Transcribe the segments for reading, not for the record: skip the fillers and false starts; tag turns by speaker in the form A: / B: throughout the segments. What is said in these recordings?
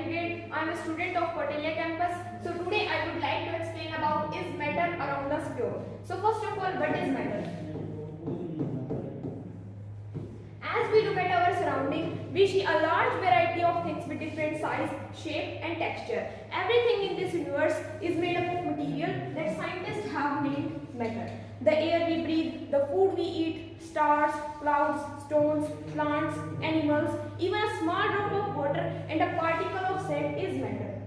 A: grade. I am a student of Kautilya campus. So today I would like to explain about is matter around us pure. So first of all, what is matter? As we look at our surrounding, we see a large variety of things with different size, shape and texture. Everything in this universe is made up of material that scientists have named matter. The air we breathe, the food we eat, stars, clouds, stones, plants, animals, even a small drop of water and a particle of sand is matter.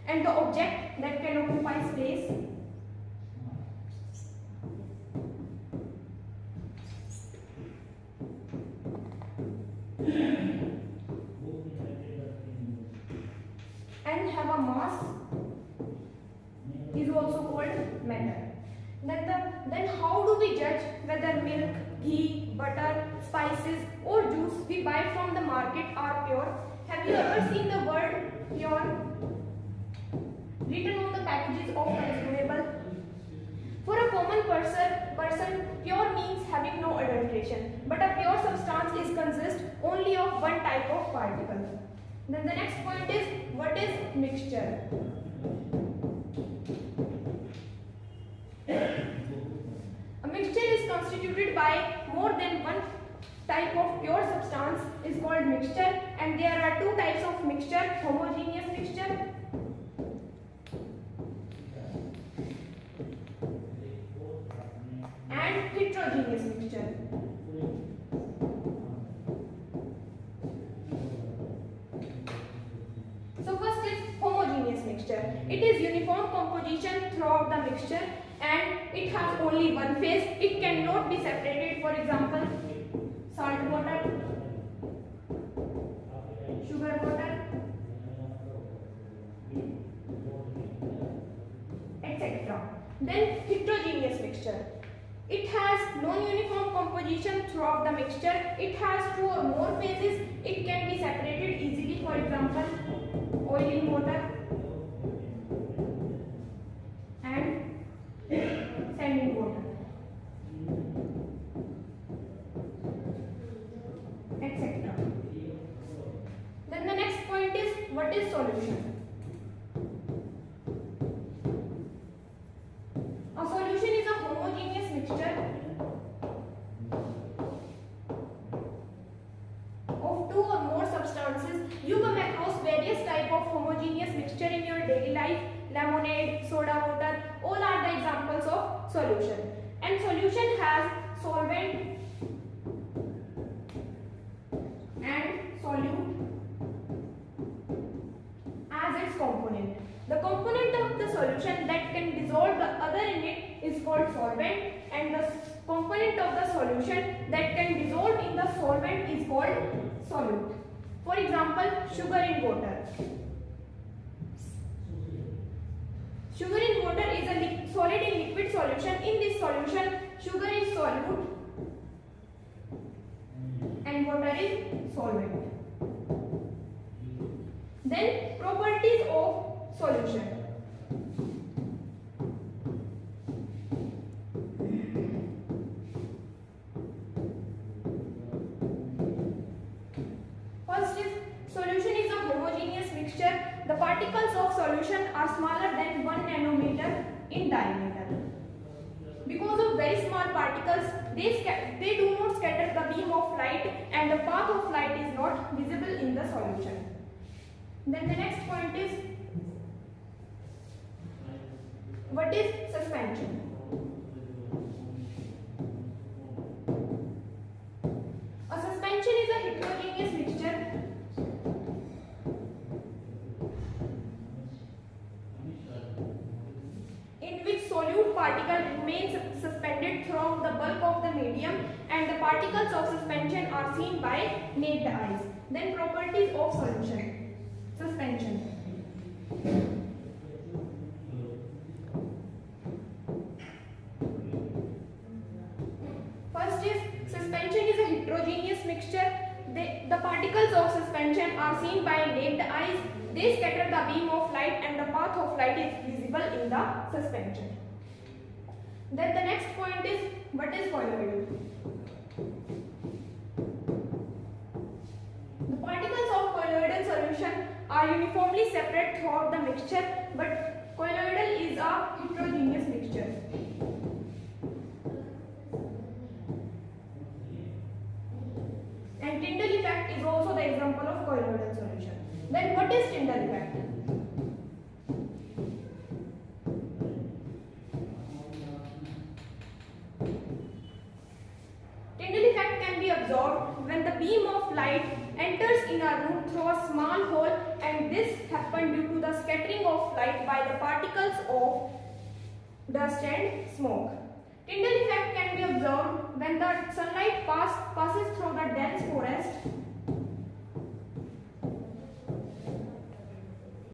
A: And the object that can occupy space and have a mass is also called matter. Then how do we judge whether milk, ghee, butter, spices or juice we buy from the market are pure? Have you ever seen the word pure written on the packages of consumable? For a common person, pure means having no adulteration, but a pure substance is consists only of one type of particle. Then the next point is, what is mixture? A mixture is constituted by more than one type of pure substance is called mixture, and there are two types of mixture: homogeneous mixture and heterogeneous mixture. So first is homogeneous mixture. It is uniform composition throughout the mixture and it has only one phase. It cannot be separated. For example, salt water, sugar water, etc. Then heterogeneous mixture. It has non-uniform composition throughout the mixture. It has two or more phases. It can be separated easily. For example, oil in water and sand in water, etc. Then the next point is, what is solution? A solution is a homogeneous mixture of two or more substances. You come across various type of homogeneous mixture in your daily life. Lemonade, soda water, all are the examples of solution. And solution has solvent and solute as its component. The component of the solution that can dissolve the other in it is called solvent, and the component of the solution that can dissolve in the solvent is called solute. For example, sugar in water. Sugar in water is a solid in liquid solution. In this solution, sugar is solute and water is solvent. Then properties of solution. First is, solution is a homogeneous mixture. The particles of solution are smaller than 1 nanometer in diameter. Because of very small particles, they do not scatter the beam of light and the path of light is not visible in the solution. Then the next point is, what is suspension? A suspension is a heterogeneous mixture in which solute particle remains suspended throughout the bulk of the medium and the particles of suspension are seen by naked eyes. Then properties of solution. Suspension. First is, suspension is a heterogeneous mixture. The particles of suspension are seen by naked eyes. They scatter the beam of light and the path of light is visible in the suspension. Then the next point is, what is colloid? The particles of colloidal solution are are uniformly separate throughout the mixture, but colloidal is a heterogeneous mixture. And Tyndall effect is also the example of colloidal solution. Then what is Tyndall effect? Tyndall effect can be observed when the beam of light enters in a room through a small hole, and this happens due to the scattering of light by the particles of dust and smoke. Tyndall effect can be observed when the sunlight passes through the dense forest